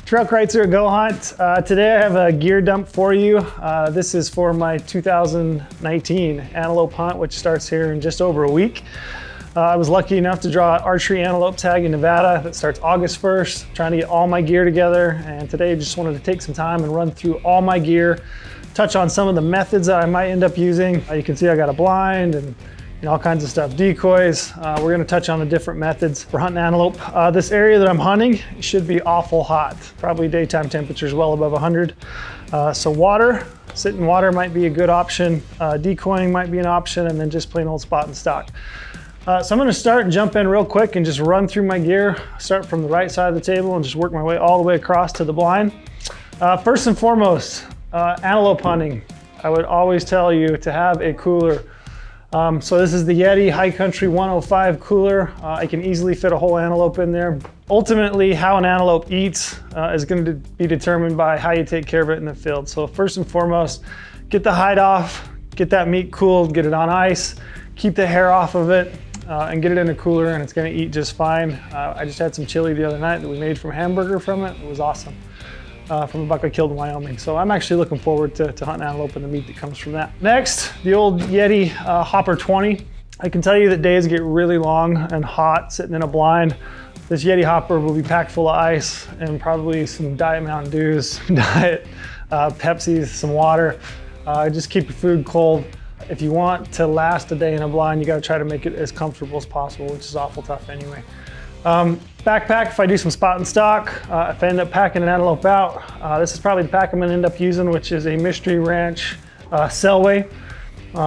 Trail Kreitzer at goHUNT. Today I have a gear dump for you. This is for my 2019 antelope hunt, which starts here in just over a week. I was lucky enough to draw an archery antelope tag in Nevada that starts August 1st. Trying to get all my gear together, and today I just wanted to take some time and run through all my gear, touch on some of the methods that I might end up using. You can see I got a blind and all kinds of stuff, decoys. We're gonna touch on the different methods for hunting antelope. This area that I'm hunting should be awful hot. Probably daytime temperatures well above 100. So water, sitting water might be a good option. Decoying might be an option, and then just plain old spot and stock. So I'm gonna start and jump in real quick and just run through my gear. Start from the right side of the table and just work my way all the way across to the blind. First and foremost, antelope hunting. I would always tell you to have a cooler. So this is the Yeti High Country 105 cooler. I can easily fit a whole antelope in there. Ultimately, how an antelope eats is going to be determined by how you take care of it in the field. So first and foremost, get the hide off, get that meat cooled, get it on ice, keep the hair off of it, and get it in a cooler, and it's going to eat just fine. I just had some chili the other night that we made from hamburger from it. It was awesome. From a buck I killed in Wyoming. So I'm actually looking forward to hunting antelope and the meat that comes from that. Next, the old Yeti Hopper 20. I can tell you that days get really long and hot sitting in a blind. This Yeti Hopper will be packed full of ice and probably some Diet Mountain Dews, Diet Pepsis, some water. Just keep your food cold. If you want to last a day in a blind, you gotta try to make it as comfortable as possible, which is awful tough anyway. Backpack, if I do some spot and stock, if I end up packing an antelope out, this is probably the pack I'm gonna end up using, which is a Mystery Ranch Selway.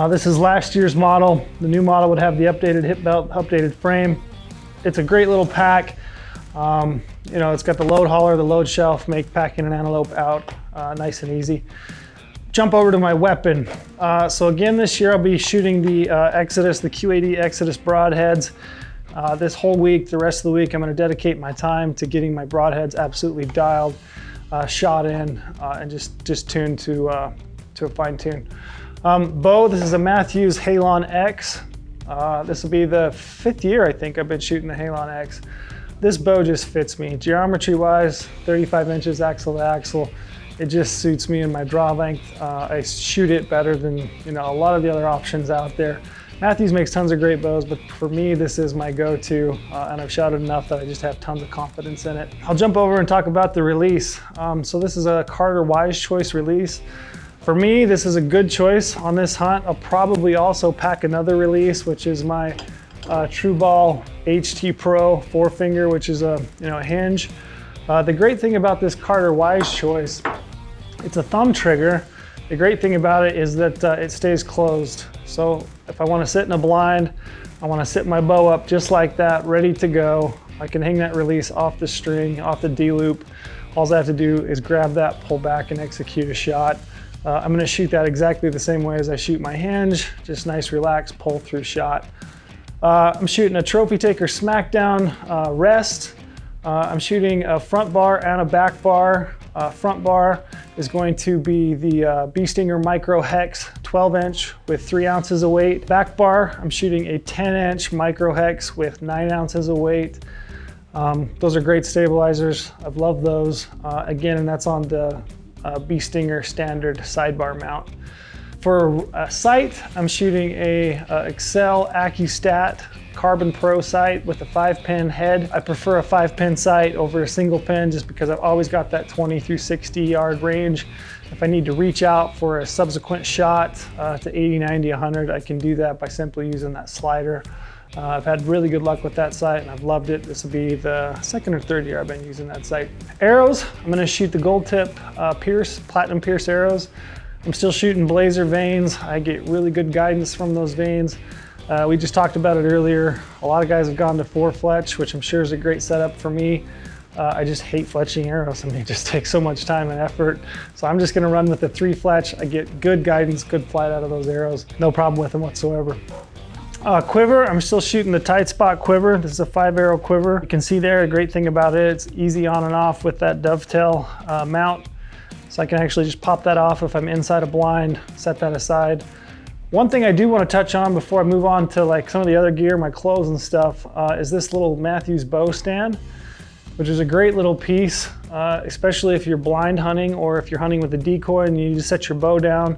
This is last year's model. The new model would have the updated hip belt, updated frame. It's a great little pack. It's got the load hauler, the load shelf, make packing an antelope out nice and easy. Jump over to my weapon. So again, this year I'll be shooting the Exodus, the Q80 Exodus broadheads. This whole week, the rest of the week, I'm going to dedicate my time to getting my broadheads absolutely dialed, shot in, and just tuned to a fine tune. Bow, this is a Matthews Halon X. This will be the 5th year, I think, I've been shooting the Halon X. This bow just fits me. Geometry-wise, 35 inches axle to axle. It just suits me in my draw length. I shoot it better than a lot of the other options out there. Matthews makes tons of great bows, but for me, this is my go-to, and I've shot it enough that I just have tons of confidence in it. I'll jump over and talk about the release. So this is a Carter Wise Choice release. For me, this is a good choice on this hunt. I'll probably also pack another release, which is my True Ball HT Pro 4-finger, which is a hinge. The great thing about this Carter Wise Choice, it's a thumb trigger. The great thing about it is that it stays closed. So if I want to sit in a blind, I want to sit my bow up just like that, ready to go. I can hang that release off the string, off the D-loop. All I have to do is grab that, pull back, and execute a shot. I'm going to shoot that exactly the same way as I shoot my hinge, just nice, relaxed, pull through shot. I'm shooting a Trophy Taker Smackdown rest. I'm shooting a front bar and a back bar. Front bar is going to be the Bee Stinger Micro Hex 12-inch with 3 ounces of weight. Back bar, I'm shooting a 10-inch Micro Hex with 9 ounces of weight. Those are great stabilizers. I've loved those. Again, and that's on the Bee Stinger standard sidebar mount. For a sight, I'm shooting a Excel AccuStat Carbon Pro sight with a 5-pin head. I prefer a 5-pin sight over a single pin just because I've always got that 20 through 60 yard range. If I need to reach out for a subsequent shot to 80, 90, 100, I can do that by simply using that slider. I've had really good luck with that sight and I've loved it. This will be the 2nd or 3rd year I've been using that sight. Arrows, I'm gonna shoot the Gold Tip Platinum Pierce arrows. I'm still shooting Blazer vanes. I get really good guidance from those vanes. We just talked about it earlier. A lot of guys have gone to 4-fletch, which I'm sure is a great setup for me. I just hate fletching arrows. I mean, it just takes so much time and effort. So I'm just gonna run with the 3-fletch. I get good guidance, good flight out of those arrows. No problem with them whatsoever. Quiver, I'm still shooting the Tight Spot quiver. This is a 5-arrow quiver. You can see there, the great thing about it, it's easy on and off with that dovetail mount. So I can actually just pop that off if I'm inside a blind, set that aside. One thing I do want to touch on before I move on to like some of the other gear, my clothes and stuff, is this little Matthews bow stand, which is a great little piece. especially if you're blind hunting or if you're hunting with a decoy and you need to set your bow down.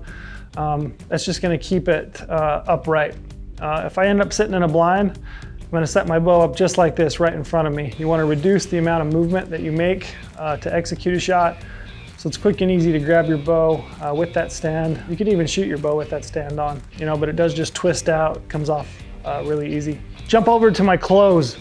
That's just going to keep it upright. If I end up sitting in a blind, I'm going to set my bow up just like this right in front of me. You want to reduce the amount of movement that you make to execute a shot. So it's quick and easy to grab your bow with that stand. You could even shoot your bow with that stand on, but it does just twist out, comes off really easy. Jump over to my clothes.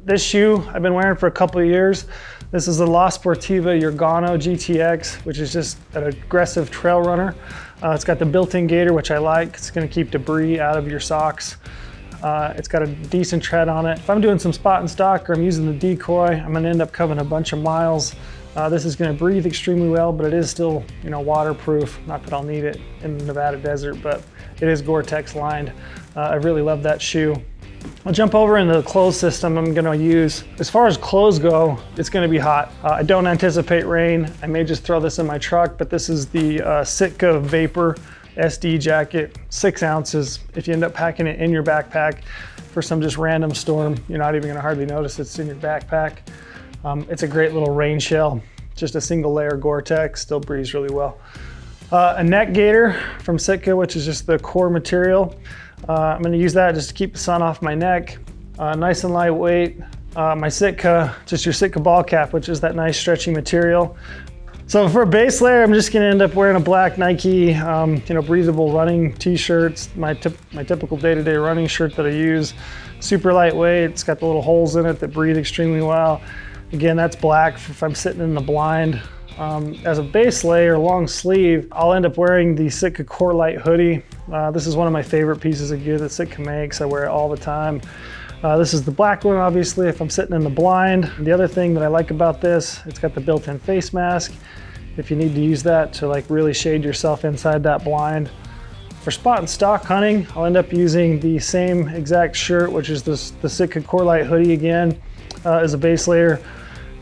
This shoe I've been wearing for a couple of years. This is the La Sportiva Urgano GTX, which is just an aggressive trail runner. It's got the built-in gaiter, which I like. It's going to keep debris out of your socks. It's got a decent tread on it. If I'm doing some spot and stock or I'm using the decoy, I'm going to end up covering a bunch of miles. This is going to breathe extremely well, but it is still, waterproof. Not that I'll need it in the Nevada desert, but it is Gore-Tex lined. I really love that shoe. I'll jump over into the clothes system I'm going to use. As far as clothes go, it's going to be hot. I don't anticipate rain. I may just throw this in my truck, but this is the Sitka Vapor SD jacket, 6 ounces. If you end up packing it in your backpack for some just random storm, you're not even going to hardly notice it's in your backpack. It's a great little rain shell, just a single layer Gore-Tex, still breathes really well. A neck gaiter from Sitka, which is just the core material. I'm going to use that just to keep the sun off my neck. Nice and lightweight. My Sitka, just your Sitka ball cap, which is that nice stretchy material. So for a base layer, I'm just going to end up wearing a black Nike, breathable running t-shirts. My typical day-to-day running shirt that I use. Super lightweight. It's got the little holes in it that breathe extremely well. Again, that's black if I'm sitting in the blind. As a base layer, long sleeve, I'll end up wearing the Sitka Core Light hoodie. This is one of my favorite pieces of gear that Sitka makes. I wear it all the time. This is the black one, obviously, if I'm sitting in the blind. The other thing that I like about this, it's got the built-in face mask. If you need to use that to really shade yourself inside that blind. For spot and stock hunting, I'll end up using the same exact shirt, which is the Sitka Core Light hoodie again, as a base layer.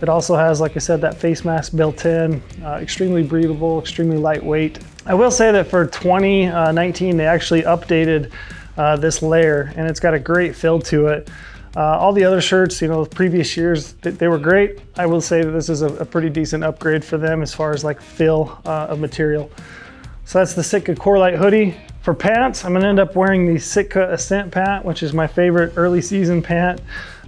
It also has, like I said, that face mask built in, extremely breathable, extremely lightweight. I will say that for 2019, they actually updated this layer, and it's got a great feel to it. All the other shirts, previous years, they were great. I will say that this is a pretty decent upgrade for them as far as feel of material. So that's the Sitka Core Light hoodie. For pants, I'm gonna end up wearing the Sitka Ascent pant, which is my favorite early season pant.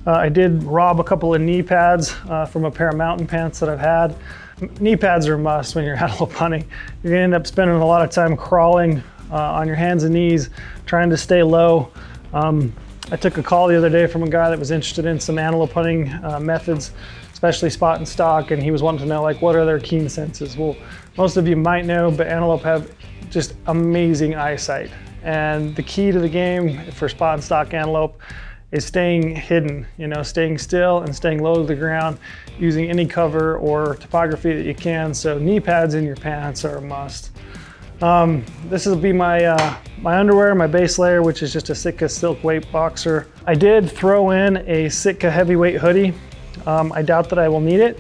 I did rob a couple of knee pads from a pair of mountain pants that I've had. Knee pads are a must when you're antelope hunting. You're gonna end up spending a lot of time crawling on your hands and knees, trying to stay low. I took a call the other day from a guy that was interested in some antelope hunting methods, especially spot and stock, and he was wanting to know what are their keen senses. Well, most of you might know, but antelope have just amazing eyesight. And the key to the game for spot and stock antelope is staying hidden, staying still and staying low to the ground, using any cover or topography that you can. So knee pads in your pants are a must. This will be my my underwear, my base layer, which is just a Sitka silk weight boxer. I did throw in a Sitka heavyweight hoodie. I doubt that I will need it,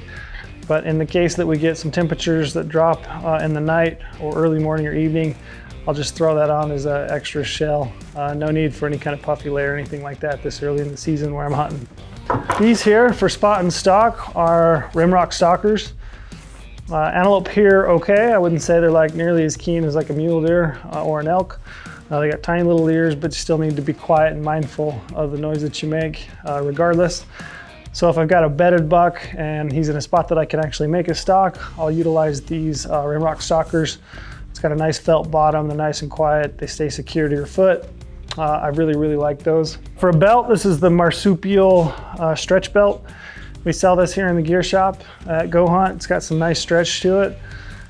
but in the case that we get some temperatures that drop in the night or early morning or evening, I'll just throw that on as an extra shell. No need for any kind of puffy layer or anything like that this early in the season where I'm hunting. These here for spot and stock are rimrock stalkers. Antelope here, okay. I wouldn't say they're nearly as keen as a mule deer or an elk. They got tiny little ears, but you still need to be quiet and mindful of the noise that you make regardless. So if I've got a bedded buck and he's in a spot that I can actually make a stock, I'll utilize these rimrock stalkers. It's got a nice felt bottom, they're nice and quiet, they stay secure to your foot. I really like those. For a belt, this is the marsupial stretch belt. We sell this here in the gear shop at goHUNT. It's got some nice stretch to it.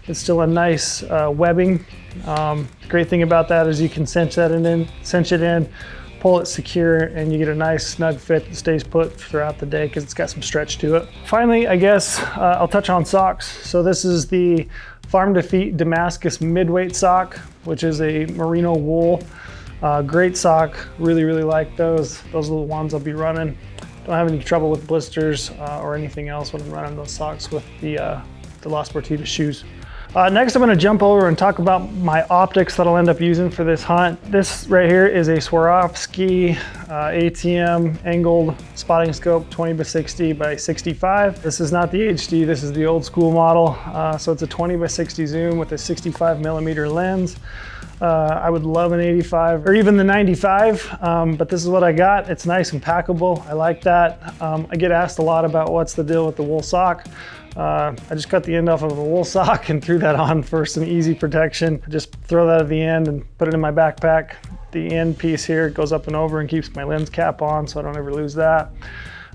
It's still a nice webbing. Great thing about that is you can cinch it in, pull it secure, and you get a nice snug fit that stays put throughout the day because it's got some stretch to it. Finally, I guess I'll touch on socks. So this is the Farm to Feet Damascus midweight sock, which is a merino wool. Great sock, really like those. Those are the ones I'll be running. Don't have any trouble with blisters or anything else when I'm running those socks with the La Sportiva shoes. Next, I'm going to jump over and talk about my optics that I'll end up using for this hunt. This right here is a Swarovski ATM angled spotting scope, 20x60 by 65. This is not the HD, this is the old school model. So it's a 20x60 zoom with a 65mm lens. I would love an 85 or even the 95, but this is what I got. It's nice and packable. I like that. I get asked a lot about what's the deal with the wool sock. I just cut the end off of a wool sock and threw that on for some easy protection. I just throw that at the end and put it in my backpack. The end piece here goes up and over and keeps my lens cap on so I don't ever lose that.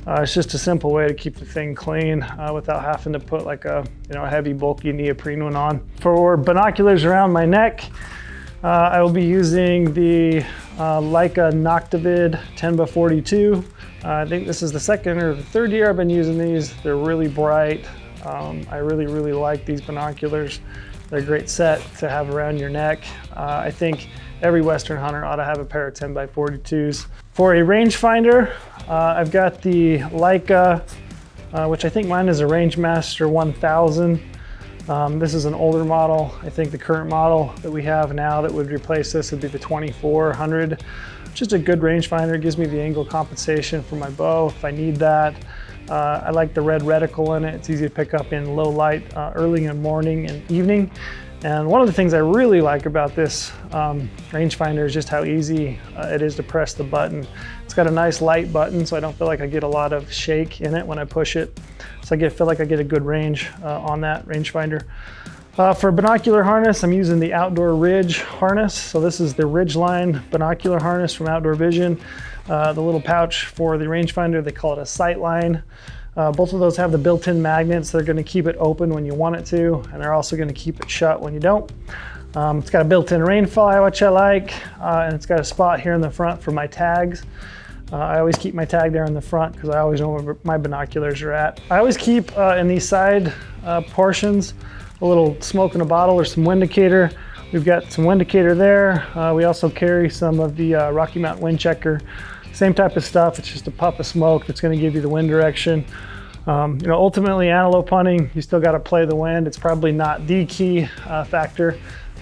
It's just a simple way to keep the thing clean without having to put like a heavy bulky neoprene one on. For binoculars around my neck, I will be using the Leica Noctavid 10x42. I think this is the second or the third year I've been using these. They're really bright. I really like these binoculars. They're a great set to have around your neck. I think every Western hunter ought to have a pair of 10x42s. For a rangefinder, I've got the Leica, which I think mine is a Rangemaster 1000. This is an older model. I think the current model that we have now that would replace this would be the 2400. Just a good rangefinder. It gives me the angle compensation for my bow if I need that. I like the red reticle in it. It's easy to pick up in low light early in the morning and evening. And one of the things I really like about this rangefinder is just how easy it is to press the button. It's got a nice light button, so I don't feel like I get a lot of shake in it when I push it. So I feel like I get a good range on that rangefinder. For binocular harness, I'm using the Outdoor Ridge harness. So this is the Ridgeline binocular harness from Outdoor Vision. The little pouch for the rangefinder, they call it a sight line. Both of those have the built-in magnets. They're going to keep it open when you want it to, and they're also going to keep it shut when you don't. It's got a built-in rainfly, which I like, and it's got a spot here in the front for my tags. I always keep my tag there in the front because I always know where my binoculars are at. I always keep in these side portions a little smoke in a bottle or some windicator. We've got some windicator there. We also carry some of the Rocky Mountain Wind Checker. Same type of stuff. It's just a puff of smoke that's going to give you the wind direction. Ultimately, antelope hunting, you still got to play the wind. It's probably not the key factor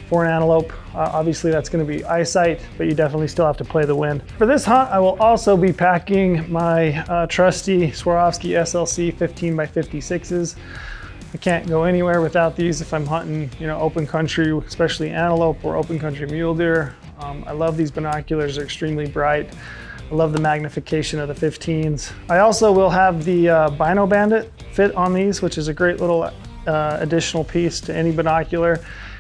for an antelope. Obviously, that's going to be eyesight, but you definitely still have to play the wind. For this hunt, I will also be packing my trusty Swarovski SLC 15x56s. I can't go anywhere without these if I'm hunting, open country, especially antelope or open country mule deer. I love these binoculars. They're extremely bright. I love the magnification of the 15s. I also will have the Bino Bandit fit on these, which is a great little additional piece to any binocular.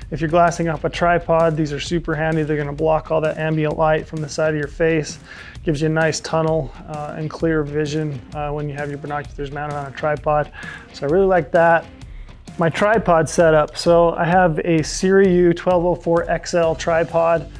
If you're glassing up a tripod, these are super handy. They're going to block all that ambient light from the side of your face. Gives you a nice tunnel and clear vision when you have your binoculars mounted on a tripod. So I really like that. My tripod setup. So I have a Siriu 1204 XL tripod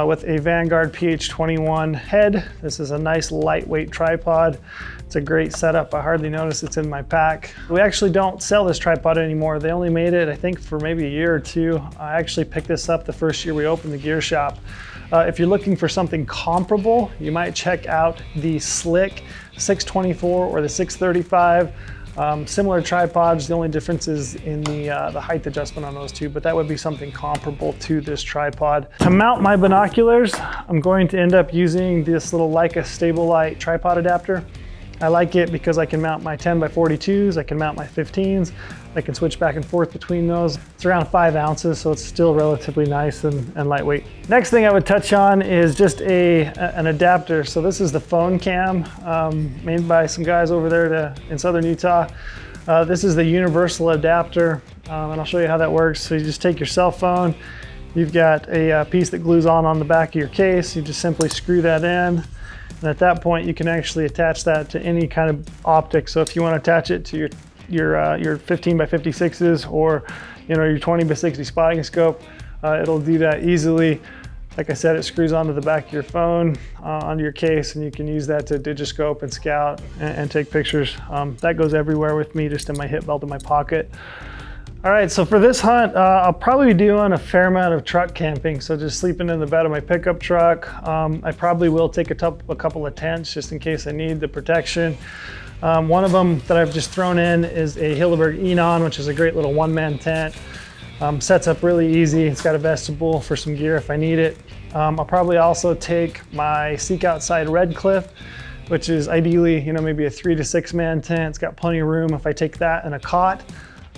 with a Vanguard PH21 head. This is a nice lightweight tripod. It's a great setup. I hardly notice it's in my pack. We actually don't sell this tripod anymore. They only made it, I think, for maybe a year or two. I actually picked this up the first year we opened the gear shop. If you're looking for something comparable, you might check out the Slick 624 or the 635. Similar tripods, the only difference is in the height adjustment on those two, but that would be something comparable to this tripod. To mount my binoculars, I'm going to end up using this little Leica Stabilite tripod adapter. I like it because I can mount my 10x42s, I can mount my 15s, I can switch back and forth between those. It's around 5 ounces, so it's still relatively nice and lightweight. Next thing I would touch on is just an adapter. So this is the phone cam made by some guys over there in southern Utah. This is the universal adapter, and I'll show you how that works. So you just take your cell phone, you've got a piece that glues on the back of your case, you just simply screw that in. And at that point, you can actually attach that to any kind of optic. So if you want to attach it to your 15x56s or your 20x60 spotting scope, it'll do that easily. Like I said, it screws onto the back of your phone, onto your case, and you can use that to digiscope and scout and take pictures. That goes everywhere with me, just in my hip belt in my pocket. All right, so for this hunt, I'll probably be doing a fair amount of truck camping. So just sleeping in the bed of my pickup truck. I probably will take a couple of tents just in case I need the protection. One of them that I've just thrown in is a Hilleberg Enon, which is a great little one-man tent. Sets up really easy. It's got a vestibule for some gear if I need it. I'll probably also take my Seek Outside Red Cliff, which is ideally, maybe a 3 to 6 man tent. It's got plenty of room. If I take that and a cot,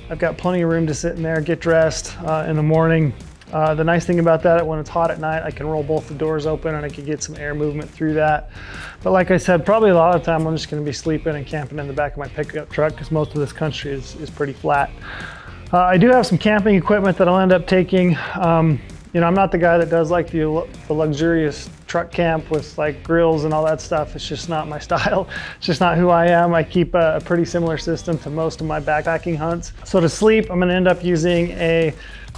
I've got plenty of room to sit in there, get dressed in the morning. The nice thing about that, when it's hot at night, I can roll both the doors open and I can get some air movement through that. But like I said, probably a lot of the time I'm just gonna be sleeping and camping in the back of my pickup truck because most of this country is pretty flat. I do have some camping equipment that I'll end up taking. I'm not the guy that does like the luxurious truck camp with like grills and all that stuff. It's just not my style. It's just not who I am. I keep a pretty similar system to most of my backpacking hunts. So to sleep, I'm gonna end up using a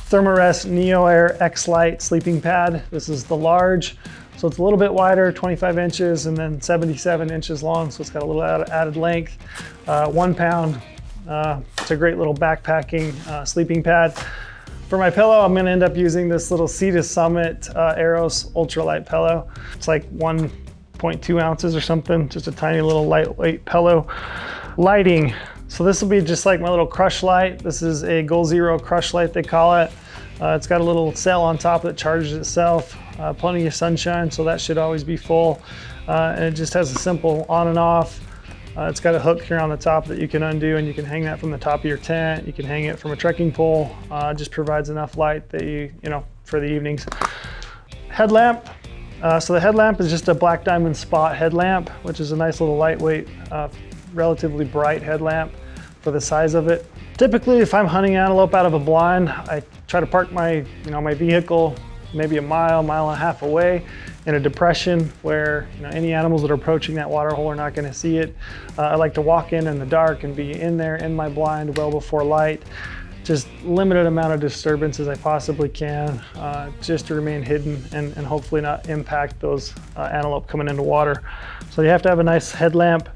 Thermarest Neo Air X-Lite sleeping pad. This is the large, so it's a little bit wider, 25 inches, and then 77 inches long, so it's got a little added length. 1 pound. It's a great little backpacking sleeping pad. For my pillow, I'm gonna end up using this little Sea to Summit Aeros ultralight pillow. It's like 1.2 ounces or something, just a tiny little lightweight pillow. Lighting. So this will be just like my little crush light. This is a Goal Zero crush light, they call it. It's got a little cell on top that charges itself. Plenty of sunshine, so that should always be full. And it just has a simple on and off. It's got a hook here on the top that you can undo, and you can hang that from the top of your tent. You can hang it from a trekking pole. It just provides enough light that you for the evenings. Headlamp. So the headlamp is just a black diamond spot headlamp, which is a nice little lightweight, relatively bright headlamp for the size of it. Typically, if I'm hunting antelope out of a blind, I try to park my vehicle maybe a mile and a half away in a depression where any animals that are approaching that water hole are not going to see it. I like to walk in the dark and be in there in my blind well before light. Just limited amount of disturbance as I possibly can, just to remain hidden and hopefully not impact those antelope coming into water. So you have to have a nice headlamp.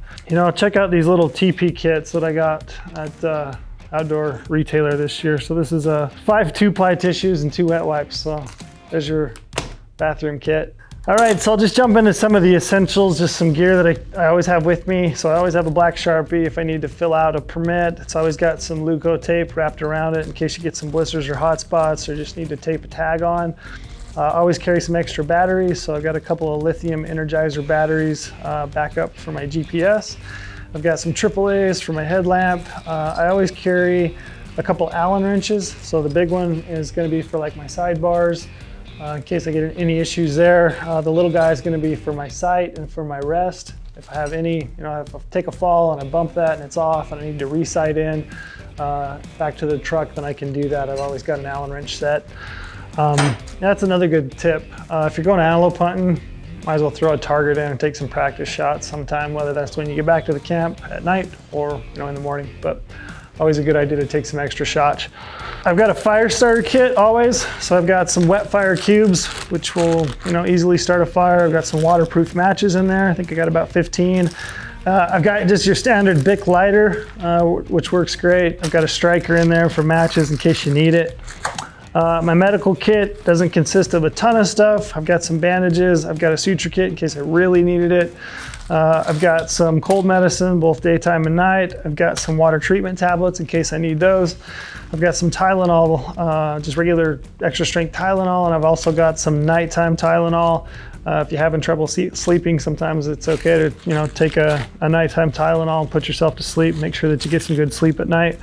Check out these little TP kits that I got at Outdoor Retailer this year. So this is 5 2-ply tissues and 2 wet wipes. So there's your bathroom kit. All right, so I'll just jump into some of the essentials, just some gear that I always have with me. So I always have a black Sharpie if I need to fill out a permit. It's always got some Luco tape wrapped around it in case you get some blisters or hot spots or just need to tape a tag on. I always carry some extra batteries, so I've got a couple of lithium Energizer batteries backup for my GPS. I've got some AAAs for my headlamp. I always carry a couple Allen wrenches. So the big one is gonna be for like my sidebars, in case I get any issues there. The little guy is gonna be for my sight and for my rest. If I have any, if I take a fall and I bump that and it's off and I need to re-sight in back to the truck, then I can do that. I've always got an Allen wrench set. That's another good tip. If you're going antelope hunting, might as well throw a target in and take some practice shots sometime, whether that's when you get back to the camp at night or in the morning. But always a good idea to take some extra shots. I've got a fire starter kit always. So I've got some wet fire cubes, which will easily start a fire. I've got some waterproof matches in there. I think I got about 15. I've got just your standard Bic lighter, which works great. I've got a striker in there for matches in case you need it. My medical kit doesn't consist of a ton of stuff. I've got some bandages. I've got a suture kit in case I really needed it. I've got some cold medicine, both daytime and night. I've got some water treatment tablets in case I need those. I've got some Tylenol, just regular extra strength Tylenol, and I've also got some nighttime Tylenol. If you're having trouble sleeping, sometimes it's okay to take a nighttime Tylenol and put yourself to sleep. Make sure that you get some good sleep at night.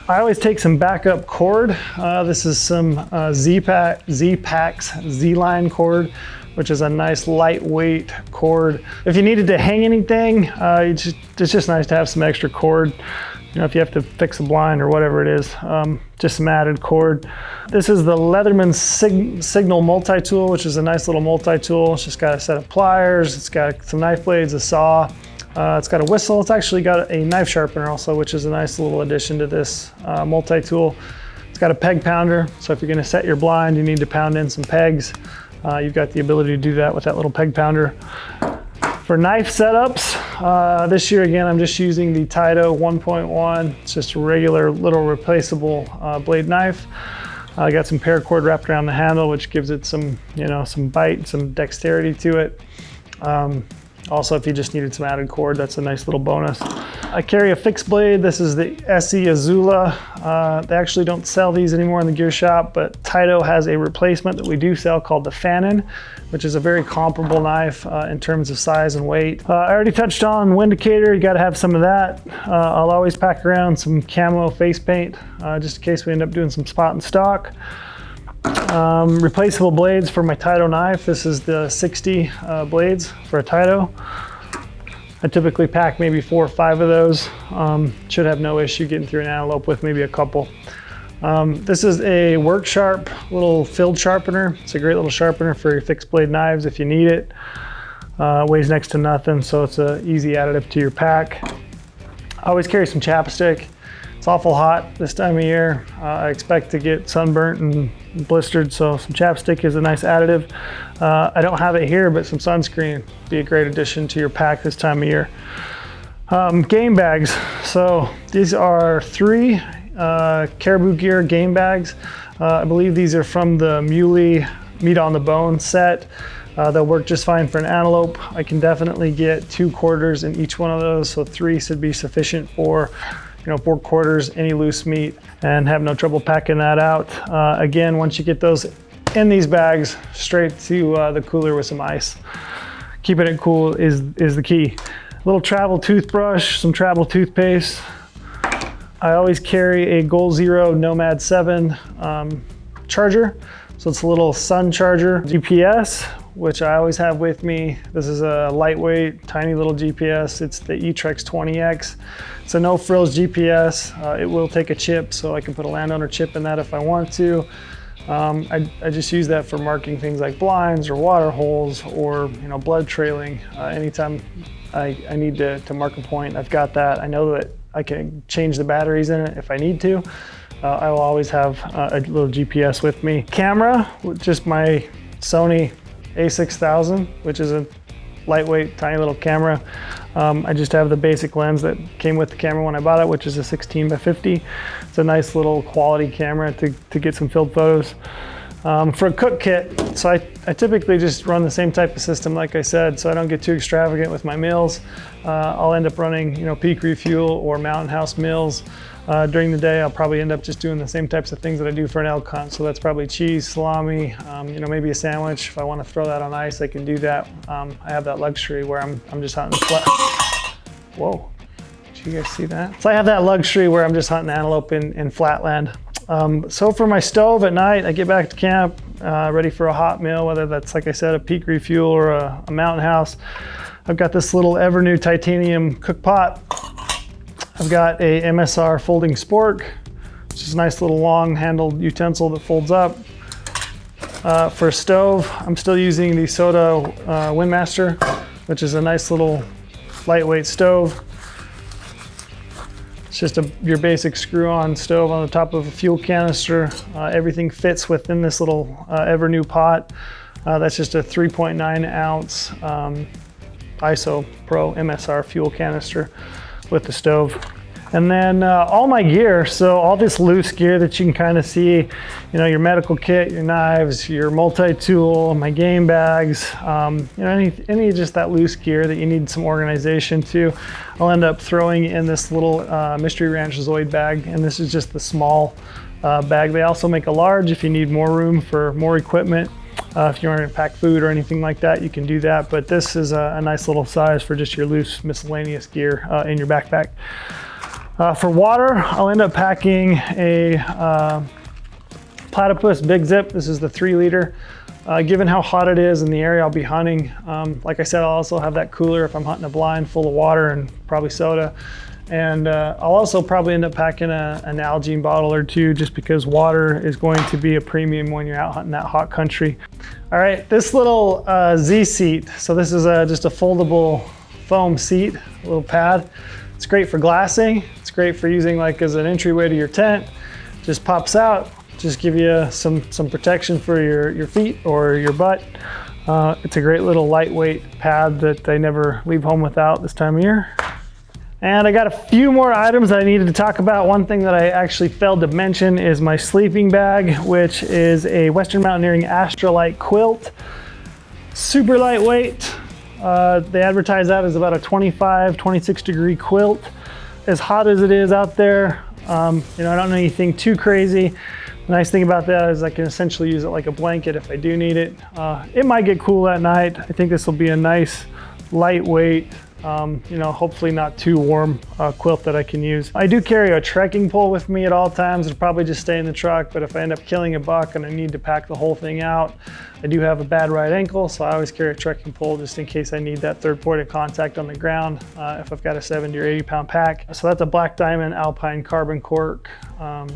I always take some backup cord. This is some Z-Packs Z-Line cord, which is a nice lightweight cord. If you needed to hang anything, it's just nice to have some extra cord. If you have to fix a blind or whatever it is, just some added cord. This is the Leatherman Signal multi-tool, which is a nice little multi-tool. It's just got a set of pliers. It's got some knife blades, a saw. It's got a whistle. It's actually got a knife sharpener also, which is a nice little addition to this multi-tool. It's got a peg pounder, so if you're gonna set your blind, you need to pound in some pegs. You've got the ability to do that with that little peg pounder. For knife setups, this year again, I'm just using the Taito 1.1. It's just a regular little replaceable blade knife. I got some paracord wrapped around the handle, which gives it some, some bite, some dexterity to it. Also, if you just needed some added cord, that's a nice little bonus. I carry a fixed blade. This is the SE Azula. They actually don't sell these anymore in the gear shop, but Taito has a replacement that we do sell called the Fanon, which is a very comparable knife in terms of size and weight. I already touched on wind indicator. You gotta have some of that. I'll always pack around some camo face paint, just in case we end up doing some spot and stock. Replaceable blades for my Taito knife. This is the 60 blades for a Taito. I typically pack maybe 4 or 5 of those. Should have no issue getting through an antelope with maybe a couple. This is a Work Sharp little filled sharpener. It's a great little sharpener for your fixed blade knives if you need it. Weighs next to nothing, so it's an easy additive to your pack. I always carry some chapstick. It's awful hot this time of year. I expect to get sunburnt and blistered, so some chapstick is a nice additive. I don't have it here, but some sunscreen would be a great addition to your pack this time of year. Game bags. So these are 3 Caribou Gear game bags. I believe these are from the Muley Meat on the Bone set. They'll work just fine for an antelope. I can definitely get 2 quarters in each one of those, so 3 should be sufficient for 4 quarters, any loose meat, and have no trouble packing that out. Again, once you get those in these bags, straight to the cooler with some ice. Keeping it cool is the key. Little travel toothbrush, some travel toothpaste. I always carry a Goal Zero Nomad 7 charger. So it's a little sun charger. GPS, which I always have with me. This is a lightweight, tiny little GPS. It's the eTrex 20X. It's a no frills GPS. It will take a chip, so I can put a landowner chip in that if I want to. I just use that for marking things like blinds or water holes or blood trailing. Anytime I need to mark a point, I've got that. I know that I can change the batteries in it if I need to. I will always have a little GPS with me. Camera, just my Sony a6000, which is a lightweight, tiny little camera. I just have the basic lens that came with the camera when I bought it, which is a 16 by 50. It's a nice little quality camera to get some field photos. For a cook kit, so I typically just run the same type of system, like I said, so I don't get too extravagant with my meals. I'll end up running, peak refuel or Mountain House meals. During the day, I'll probably end up just doing the same types of things that I do for an elk hunt. So that's probably cheese, salami, maybe a sandwich. If I want to throw that on ice, I can do that. I have that luxury where I'm just hunting flat. Whoa, did you guys see that? So I have that luxury where I'm just hunting antelope in flatland. So for my stove at night, I get back to camp, ready for a hot meal, whether that's, like I said, a peak refuel or a Mountain House. I've got this little Evernew titanium cook pot. I've got a MSR folding spork, which is a nice little long handled utensil that folds up. For a stove, I'm still using the Soda Windmaster, which is a nice little lightweight stove. It's just your basic screw-on stove on the top of a fuel canister. Everything fits within this little Evernew pot. That's just a 3.9 ounce ISO Pro MSR fuel canister with the stove. And then all my gear, so all this loose gear that you can kind of see, your medical kit, your knives, your multi-tool, my game bags, any just that loose gear that you need some organization to, I'll end up throwing in this little Mystery Ranch Zoid bag, and this is just the small bag. They also make a large if you need more room for more equipment. If you want to pack food or anything like that, you can do that, but this is a nice little size for just your loose miscellaneous gear in your backpack. For water, I'll end up packing a Platypus Big Zip. This is the 3-liter. Given how hot it is in the area I'll be hunting, like I said, I'll also have that cooler if I'm hunting a blind full of water and probably soda. And I'll also probably end up packing an Nalgene bottle or 2 just because water is going to be a premium when you're out hunting that hot country. All right, this little Z seat. So this is just a foldable foam seat, a little pad. It's great for glassing. It's great for using like as an entryway to your tent. Just pops out, just give you some protection for your feet or your butt. It's a great little lightweight pad that I never leave home without this time of year. And I got a few more items that I needed to talk about. One thing that I actually failed to mention is my sleeping bag, which is a Western Mountaineering Astrolite quilt. Super lightweight, They advertise that as about a 25, 26 degree quilt. As hot as it is out there, you know, I don't know anything too crazy. The nice thing about that is I can essentially use it like a blanket if I do need it. It might get cool at night. I think this will be a nice, lightweight, you know, hopefully not too warm quilt that I can use. I do carry a trekking pole with me at all times. It'll probably just stay in the truck, but if I end up killing a buck and I need to pack the whole thing out, I do have a bad right ankle, so I always carry a trekking pole just in case I need that third point of contact on the ground if I've got a 70 or 80 pound pack. So that's a Black Diamond Alpine carbon cork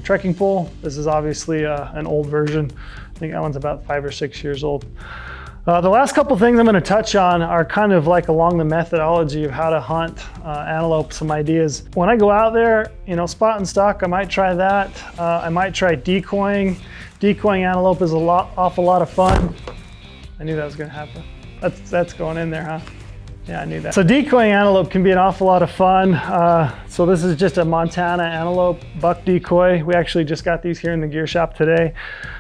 trekking pole. This is obviously an old version. I think that one's about 5 or 6 years old. The last couple things I'm going to touch on are kind of like along the methodology of how to hunt antelope, some ideas. When I go out there, you know, spot and stalk, I might try that. I might try decoying. Decoying antelope is awful lot of fun. I knew that was going to happen. That's going in there, huh? Yeah, I knew that. So decoying antelope can be an awful lot of fun. So this is just a Montana antelope buck decoy. We actually just got these here in the gear shop today.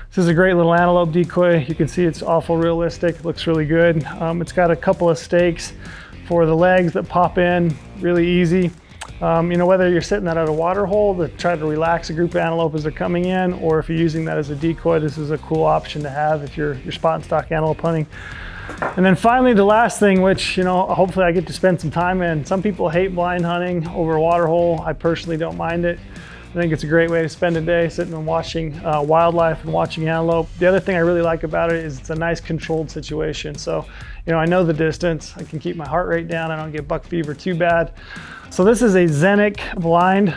This is a great little antelope decoy. You can see it's awful realistic. It looks really good. It's got a couple of stakes for the legs that pop in really easy. You know, whether you're sitting that at a water hole to try to relax a group of antelope as they're coming in, or if you're using that as a decoy, this is a cool option to have if you're spot and stalk antelope hunting. And then finally, the last thing, which, you know, hopefully I get to spend some time in. Some people hate blind hunting over a water hole. I personally don't mind it. I think it's a great way to spend a day sitting and watching wildlife and watching antelope. The other thing I really like about it is it's a nice controlled situation. So, you know, I know the distance. I can keep my heart rate down. I don't get buck fever too bad. So this is a Zenic blind.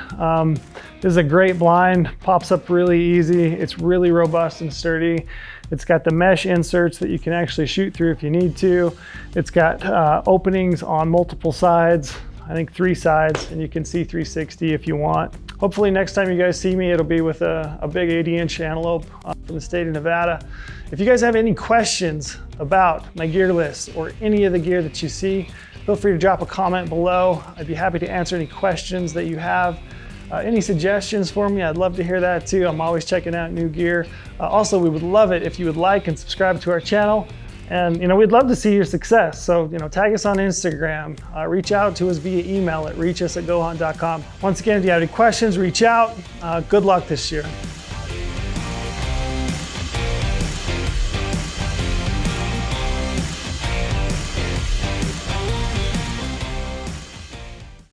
This is a great blind, pops up really easy. It's really robust and sturdy. It's got the mesh inserts that you can actually shoot through if you need to. It's got openings on multiple sides, I think 3 sides, and you can see 360 if you want. Hopefully next time you guys see me, it'll be with a big 80-inch antelope from the state of Nevada. If you guys have any questions about my gear list or any of the gear that you see, feel free to drop a comment below. I'd be happy to answer any questions that you have. Any suggestions for me, I'd love to hear that too. I'm always checking out new gear. Also, we would love it if you would like and subscribe to our channel. And, you know, we'd love to see your success. So, you know, tag us on Instagram, reach out to us via email at reachus@gohunt.com. Once again, if you have any questions, reach out. Good luck this year.